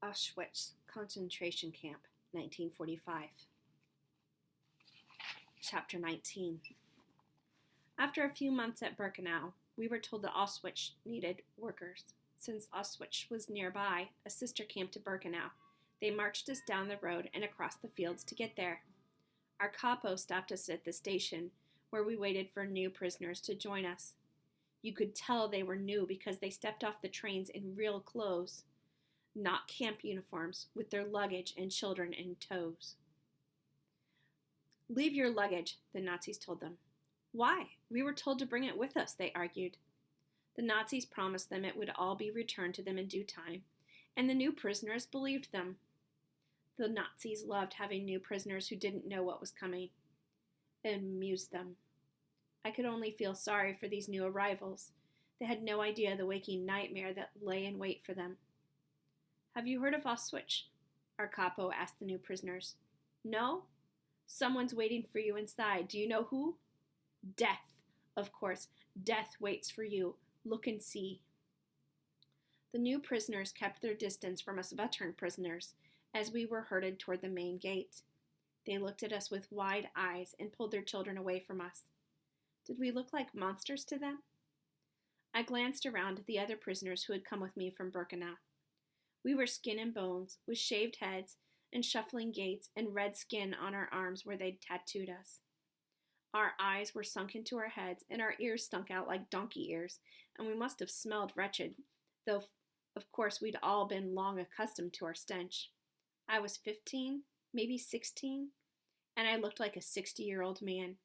Auschwitz Concentration Camp, 1945. Chapter 19. After a few months at Birkenau, we were told that Auschwitz needed workers. Since Auschwitz was nearby, a sister camp to Birkenau, they marched us down the road and across the fields to get there. Our capo stopped us at the station, where we waited for new prisoners to join us. You could tell they were new because they stepped off the trains in real clothes, not camp uniforms, with their luggage and children in tows. "Leave your luggage," the Nazis told them. "Why? We were told to bring it with us," they argued. The Nazis promised them it would all be returned to them in due time, and the new prisoners believed them. The Nazis loved having new prisoners who didn't know what was coming. It amused them. I could only feel sorry for these new arrivals. They had no idea the waking nightmare that lay in wait for them. "Have you heard of Auschwitz?" our capo asked the new prisoners. "No? Someone's waiting for you inside. Do you know who?" "Death. Of course, death waits for you. Look and see." The new prisoners kept their distance from us veteran prisoners as we were herded toward the main gate. They looked at us with wide eyes and pulled their children away from us. Did we look like monsters to them? I glanced around at the other prisoners who had come with me from Birkenau. We were skin and bones, with shaved heads and shuffling gaits and red skin on our arms where they'd tattooed us. Our eyes were sunk into our heads, and our ears stunk out like donkey ears, and we must have smelled wretched, though, of course, we'd all been long accustomed to our stench. I was 15, maybe 16, and I looked like a 60-year-old man.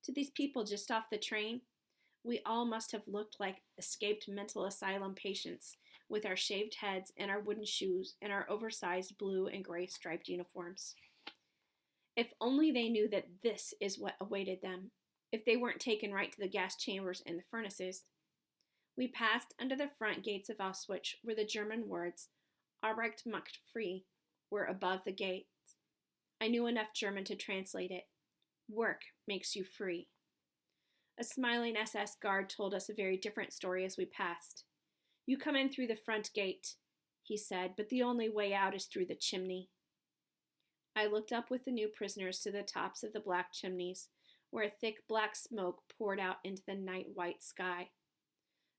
To these people just off the train, we all must have looked like escaped mental asylum patients, with our shaved heads and our wooden shoes and our oversized blue and gray striped uniforms. If only they knew that this is what awaited them, if they weren't taken right to the gas chambers and the furnaces. We passed under the front gates of Auschwitz, where the German words, "Arbeit macht frei," were above the gates. I knew enough German to translate it. Work makes you free. A smiling SS guard told us a very different story as we passed. "You come in through the front gate," he said, "but the only way out is through the chimney." I looked up with the new prisoners to the tops of the black chimneys, where a thick black smoke poured out into the night-white sky.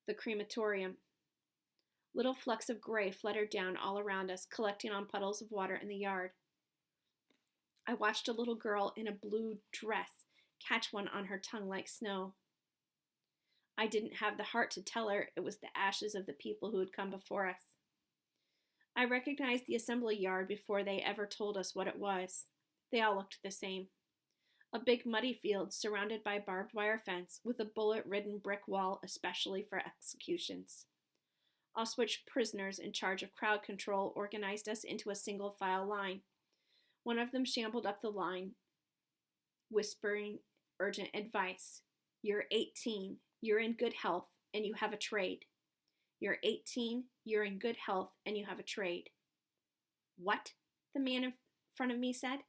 The crematorium. Little flecks of gray fluttered down all around us, collecting on puddles of water in the yard. I watched a little girl in a blue dress catch one on her tongue like snow. I didn't have the heart to tell her it was the ashes of the people who had come before us. I recognized the assembly yard before they ever told us what it was. They all looked the same. A big muddy field surrounded by barbed wire fence with a bullet-ridden brick wall especially for executions. Auschwitz prisoners in charge of crowd control organized us into a single file line. One of them shambled up the line, whispering urgent advice. "You're 18, you're in good health, and you have a trade. You're 18, you're in good health, and you have a trade." "What?" the man in front of me said.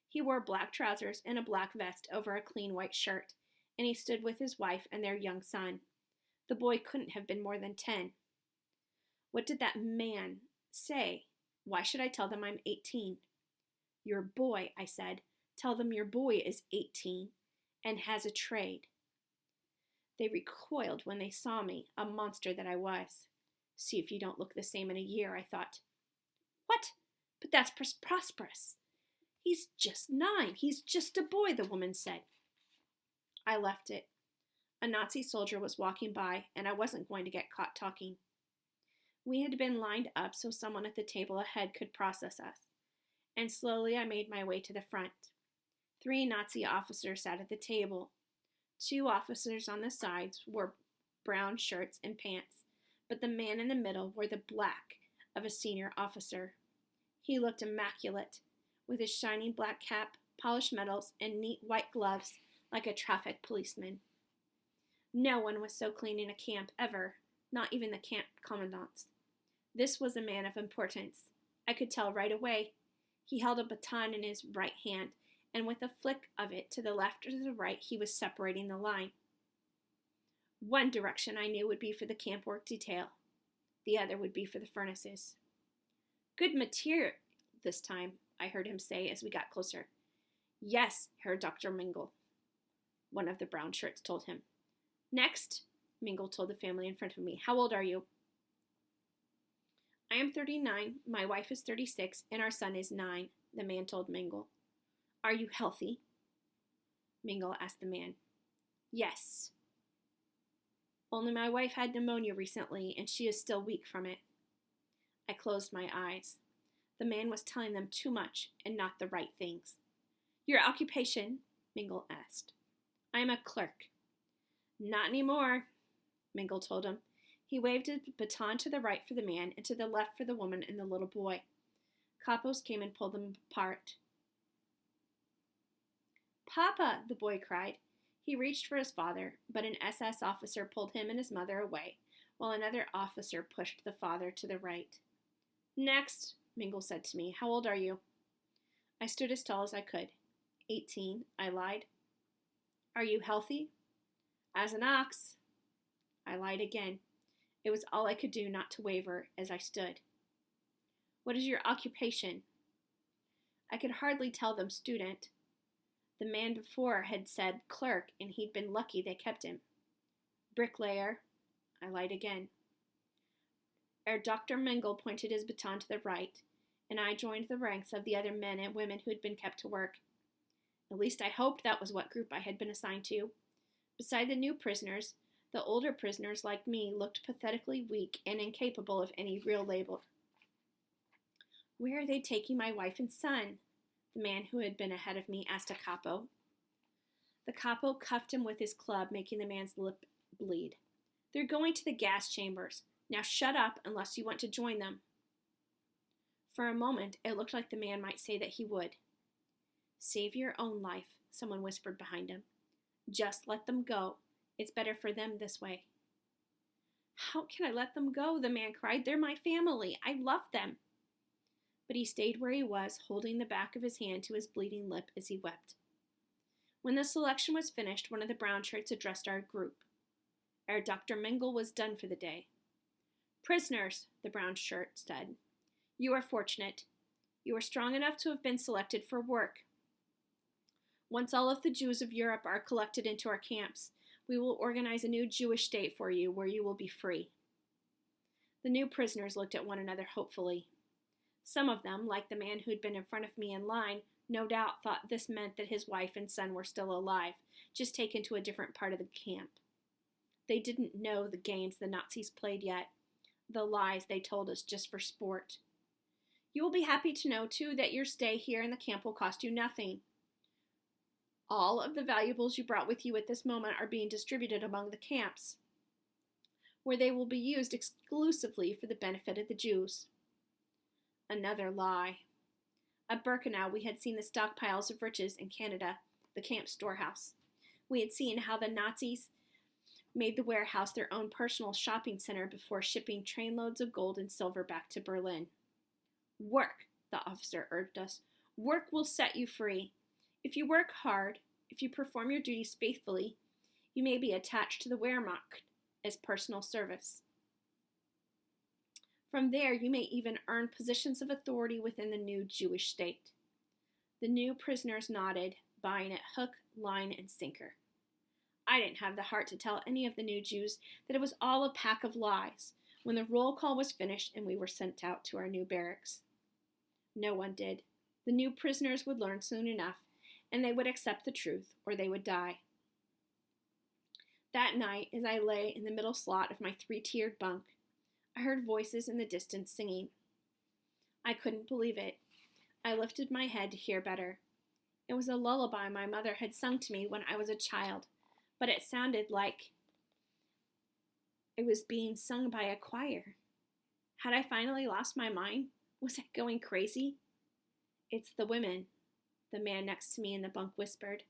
He wore black trousers and a black vest over a clean white shirt, and he stood with his wife and their young son. The boy couldn't have been more than 10. "What did that man say? Why should I tell them I'm 18? "Your boy," I said. "Tell them your boy is 18 and has a trade." They recoiled when they saw me, a monster that I was. See if you don't look the same in a year, I thought. "What? But that's prosperous. He's just 9. He's just a boy," the woman said. I left it. A Nazi soldier was walking by, and I wasn't going to get caught talking. We had been lined up so someone at the table ahead could process us, and slowly I made my way to the front. 3 Nazi officers sat at the table. 2 officers on the sides wore brown shirts and pants, but the man in the middle wore the black of a senior officer. He looked immaculate, with his shining black cap, polished medals, and neat white gloves like a traffic policeman. No one was so clean in a camp ever, not even the camp commandants. This was a man of importance. I could tell right away. He held a baton in his right hand, and with a flick of it to the left or to the right, he was separating the line. One direction I knew would be for the camp work detail. The other would be for the furnaces. Good material this time, I heard him say as we got closer. Yes, Herr Dr. Mingle, one of the brown shirts told him. Next, Mingle told the family in front of me. How old are you? I am 39, my wife is 36, and our son is 9, the man told Mingle. Are you healthy? Mingle asked the man. Yes. Only my wife had pneumonia recently, and she is still weak from it. I closed my eyes. The man was telling them too much and not the right things. Your occupation? Mingle asked. I am a clerk. Not anymore, Mingle told him. He waved a baton to the right for the man and to the left for the woman and the little boy. Capos came and pulled them apart. Papa, the boy cried. He reached for his father, but an SS officer pulled him and his mother away, while another officer pushed the father to the right. Next, Mingle said to me. How old are you? I stood as tall as I could. 18, I lied. Are you healthy? As an ox. I lied again. It was all I could do not to waver as I stood. What is your occupation? I could hardly tell them student. The man before had said clerk, and he'd been lucky they kept him. Bricklayer. I lied again. Dr. Mingle pointed his baton to the right, and I joined the ranks of the other men and women who had been kept to work. At least I hoped that was what group I had been assigned to. Beside the new prisoners, the older prisoners like me looked pathetically weak and incapable of any real labor. Where are they taking my wife and son? The man who had been ahead of me asked a capo. The capo cuffed him with his club, making the man's lip bleed. They're going to the gas chambers. Now shut up unless you want to join them. For a moment, it looked like the man might say that he would. Save your own life, someone whispered behind him. Just let them go. It's better for them this way. How can I let them go? The man cried. They're my family. I love them. But he stayed where he was, holding the back of his hand to his bleeding lip as he wept. When the selection was finished, one of the brown shirts addressed our group. Dr. Mingle was done for the day. Prisoners, the brown shirt said, you are fortunate. You are strong enough to have been selected for work. Once all of the Jews of Europe are collected into our camps, we will organize a new Jewish state for you where you will be free. The new prisoners looked at one another hopefully. Some of them, like the man who'd been in front of me in line, no doubt thought this meant that his wife and son were still alive, just taken to a different part of the camp. They didn't know the games the Nazis played yet, the lies they told us just for sport. You will be happy to know, too, that your stay here in the camp will cost you nothing. All of the valuables you brought with you at this moment are being distributed among the camps, where they will be used exclusively for the benefit of the Jews. Another lie. At Birkenau, we had seen the stockpiles of riches in Canada, the camp storehouse. We had seen how the Nazis made the warehouse their own personal shopping center before shipping trainloads of gold and silver back to Berlin. Work, the officer urged us. Work will set you free. If you work hard, if you perform your duties faithfully, you may be attached to the Wehrmacht as personal service. From there, you may even earn positions of authority within the new Jewish state. The new prisoners nodded, buying it hook, line, and sinker. I didn't have the heart to tell any of the new Jews that it was all a pack of lies when the roll call was finished and we were sent out to our new barracks. No one did. The new prisoners would learn soon enough, and they would accept the truth, or they would die. That night, as I lay in the middle slot of my 3-tiered bunk, I heard voices in the distance singing. I couldn't believe it. I lifted my head to hear better. It was a lullaby my mother had sung to me when I was a child, but it sounded like it was being sung by a choir. Had I finally lost my mind? Was I going crazy? It's the women, the man next to me in the bunk whispered.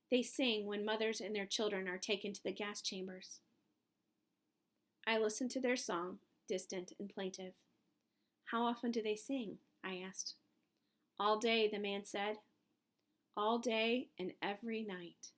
They sing when mothers and their children are taken to the gas chambers. I listened to their song, distant and plaintive. How often do they sing? I asked. All day, the man said. All day and every night.